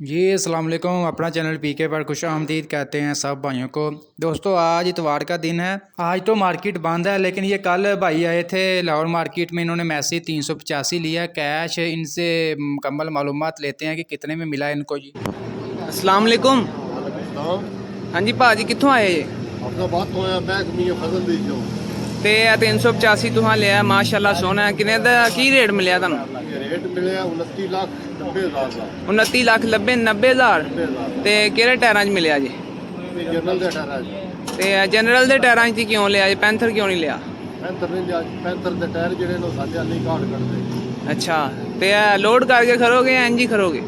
जी अस्सलाम वालेकुम। अपना चैनल पीके पर खुश आमदीद कहते हैं सब भाइयों को। दोस्तों आज इतवार का दिन है। आज तो मार्केट बंद है, लेकिन ये कल भाई आए थे लाहौर मार्केट में। इन्होंने मैसी 385 लिया कैश। इनसे मुकम्मल मालूमात लेते हैं कि कितने में मिला इनको जी। अस्सलाम वालेकुम। हाँ जी भाजी कितों आए जी? ते 385 तुहां लिया माशाल्लाह सोना है। किने दा की रेट मिलिया तुहानू? रेट मिले 29,90,000 29,90,000। ते केड़े टायरां च मिलिया जी? जनरल दे टायर ते जनरल दे टायरां च क्यों लिया जी? पैंथर क्यों नहीं लिया? पैंथर दे टायर जेडे नो साडे नहीं घाट करदे। अच्छा ते लोड करके खरोगे या इंज ही खरोगे?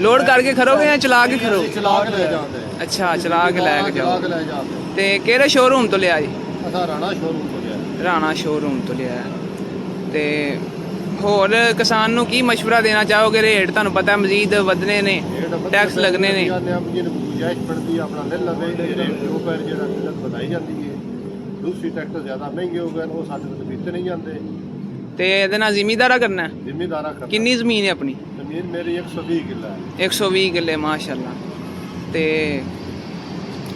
लोड करके खरोगे या चला के खरोगे? चला के ले जाते। अच्छा चला के लैके चला जाओ। के ले जाते। ते केड़े शोरूम तो लिया जी? असा राणा शोरूम तो लिया। राणा शोरूम तो लिया ते होर किसान नू की मशवरा देना चाहोगे? रेट तुहानू पता मजीद वधने ने, टैक्स लगने ने। गुंजाइश पड़ती है अपना ले लवे। रेट जो पैर जेड़ा किल्लत बनाई जाती है। दूसरी ट्रैक्टर ज्यादा महंगे हो गए वो साडे तो बीते नहीं जाते। ते ਇਹਦੇ ਨਾਲ ਜ਼ਿਮੀਦਾਰਾ ਕਰਨਾ ਹੈ? जिम्मेदारा करना। ਕਿੰਨੀ ਜ਼ਮੀਨ ਹੈ ਆਪਣੀ? जमीन मेरी 120 किला है। 120 ਕਿੱਲੇ ਮਾਸ਼ਾਅੱਲਾ। ਤੇ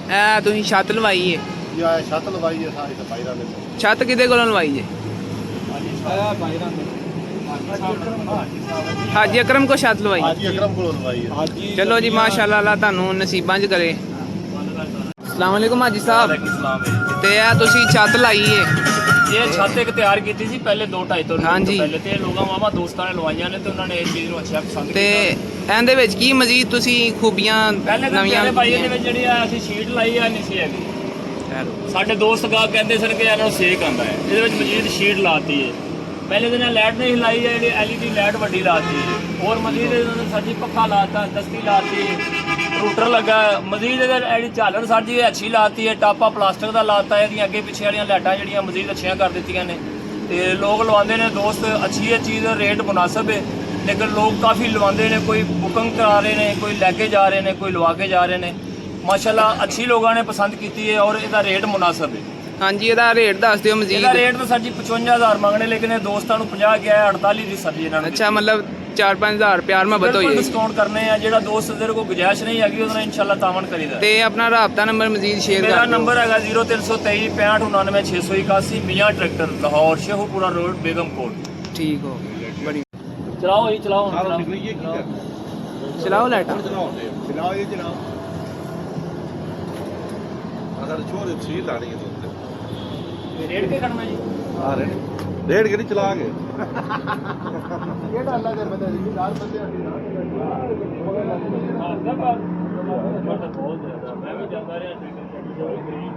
ਇਹ ਤੁਸੀਂ ਛੱਤ ਲਵਾਈ ਹੈ? या छत लवाई है सारी सफाई दा में। ਛੱਤ ਕਿਹਦੇ ਕੋਲੋਂ ਲਵਾਈ ਜੇ? ਹਾਜੀ ਅਕਰਮ ਕੋ ਛੱਤ ਲਵਾਈ? हाजी अकरम को लवाई है। ਚਲੋ ਜੀ ਮਾਸ਼ਾਅੱਲਾ ਅੱਲਾ ਤੁਹਾਨੂੰ ਨਸੀਬਾਂ 'ਚ ਕਰੇ। ਅਸਲਾਮ ਵਾਲੇਕੁਮ ਹਾਜੀ ਸਾਹਿਬ। ਤੇ ਇਹ ਤੁਸੀਂ ਛੱਤ ਲਾਈ ਹੈ? ਇਹ ਛੱਤ ਇੱਕ ਤਿਆਰ ਕੀਤੀ ਸੀ ਪਹਿਲੇ 2-2.5 ਤੋਂ ਹਾਂਜੀ। ਪਹਿਲੇ ਤੇ ਲੋਕਾਂ ਮਾਮਾ ਦੋਸਤਾਂ ਨੇ ਲਵਾਈਆਂ ਨੇ ਤੇ ਉਹਨਾਂ ਨੇ ਇਸ ਚੀਜ਼ ਨੂੰ ਅੱਛਾ ਪਸੰਦ ਤੇ ਕੀਤਾ। ਇਹਦੇ ਵਿੱਚ ਕੀ ਮਜ਼ੀਦ ਤੁਸੀਂ ਖੂਬੀਆਂ ਪਹਿਲੇ ਤਾਂ ਨਵੀਆਂ ਮੇਰੇ ਭਾਈ ਇਹਦੇ ਵਿੱਚ ਜਿਹੜੀ ਆ ਅਸੀਂ ਸ਼ੀਟ ਲਾਈ ਆ ਨਹੀਂ ਸੀ ਹੈਗੀ। ਸਾਡੇ ਦੋਸਤ ਗਾ ਕਹਿੰਦੇ ਸਨ ਕਿ ਇਹਨਾਂ ਨੂੰ ਸੇਕ ਆਉਂਦਾ ਹੈ। ਇਹਦੇ ਵਿੱਚ ਮਜ਼ੀਦ ਸ਼ੀਟ ਲਾਤੀ ਹੈ। ਪਹਿਲੇ ਦਿਨ ਲਾਈਟ ਨਹੀਂ ਲਾਈ ਹੈ, ਜਿਹੜੀ LED ਲਾਈਟ ਵੱਡੀ ਲਾਤੀ ਹੈ। ਹੋਰ ਮਜ਼ੀਦ ਸਾਡੀ ਪੱਖਾ ਲਾਤਾ, ਦਸਤੀ ਲਾਤੀ, ਰੂਟਰ ਲੱਗਾ। ਮਜ਼ੀਦ ਇਹਦੇ ਜਿਹੜੀ ਝਾਲਰ ਸਾਡੀ ਅੱਛੀ ਲਾਤੀ ਹੈ। ਟਾਪਾ ਪਲਾਸਟਿਕ ਦਾ ਲਾਤਾ। ਇਹਦੀਆਂ ਅੱਗੇ ਪਿੱਛੇ ਵਾਲੀਆਂ ਲਾਈਟਾਂ ਜਿਹੜੀਆਂ ਮਜ਼ੀਦ ਅੱਛੀਆਂ ਕਰ ਦਿੱਤੀਆਂ ਨੇ ਤੇ ਲੋਕ ਲਵਾਉਂਦੇ ਨੇ। ਦੋਸਤ ਅੱਛੀ ਹੈ ਚੀਜ਼, ਰੇਟ ਮੁਨਾਸਬ ਹੈ, ਲੇਕਿਨ ਲੋਕ ਕਾਫੀ ਲਵਾਉਂਦੇ ਨੇ। ਕੋਈ ਬੁਕਿੰਗ ਕਰਾ ਰਹੇ ਨੇ, ਕੋਈ ਲੈ ਕੇ ਜਾ ਰਹੇ ਨੇ, ਕੋਈ ਲਵਾ ਕੇ ਜਾ ਰਹੇ ਨੇ। ਮਾਸ਼ਾਅੱਲਾ ਅੱਛੀ ਲੋਕਾਂ ਨੇ ਪਸੰਦ ਕੀਤੀ ਹੈ ਔਰ ਇਹਦਾ ਰੇਟ ਮੁਨਾਸਬ ਹੈ। ਹਾਂਜੀ ਇਹਦਾ ਰੇਟ ਦੱਸ ਦਿਓ ਮਜ਼ੀਦ। ਇਹਦਾ ਰੇਟ ਤਾਂ ਸਰ ਜੀ 55,000 ਮੰਗਣੇ, ਲੇਕਿਨ ਇਹ ਦੋਸਤਾਂ ਨੂੰ 50 ਗਿਆ ਹੈ। 48 ਦੀ ਸਰ ਜੀ ਇਹਨਾਂ ਨੂੰ। ਅੱਛਾ ਮਤਲਬ 4-5 ਪਿਆਰ ਮੈਂ ਬਤੋ ਬਿਲਕੁਲ ਜੀ। ਡਿਸਕਾਊਂਟ ਕਰਨੇ ਆ। ਜਿਹੜਾ ਦੋਸਤ ਦੇ ਕੋਲ ਗੁੰਜਾਇਸ਼ ਨਹੀਂ ਹੈਗੀ ਉਹਦੇ ਨਾਲ ਇਨਸ਼ਾਅੱਲਾ ਤਾਵਨ ਕਰੀਦਾ। ਤੇ ਆਪਣਾ ਰਾਬਤਾ ਨੰਬਰ ਮਜ਼ੀਦ ਸ਼ੇਅਰ ਕਰ ਦਿਓ। ਮੇਰਾ ਨੰਬਰ ਹੈਗਾ 0323 65 99 681 ਮੀਆਂ ਟਰੈਕਟਰ ਲਾਹੌਰ ਸ਼ੇਖੂਪੁਰਾ ਰੋਡ ਬੇਗਮ ਕੋਟ। ਠੀਕ ਹੋ ਬੜੀ ਚਲਾਓ ਜੀ ਚਲਾਓ ਚਲਾਓ ਲਾਈਟਾਂ। चलाओ ये चलाओ। अगर छोड़ सी लानी है तो ਰੇਟ ਕੇ ਕਰਨਾ ਜੀ? आ रहे रेड के नहीं चला के ये डाला दे बता दी लाल बंदे ਬਹੁਤ ਜ਼ਿਆਦਾ ਮੈਂ ਵੀ ਜਾਂਦਾ ਰਿਹਾ ਟ੍ਰੇਨਿੰਗ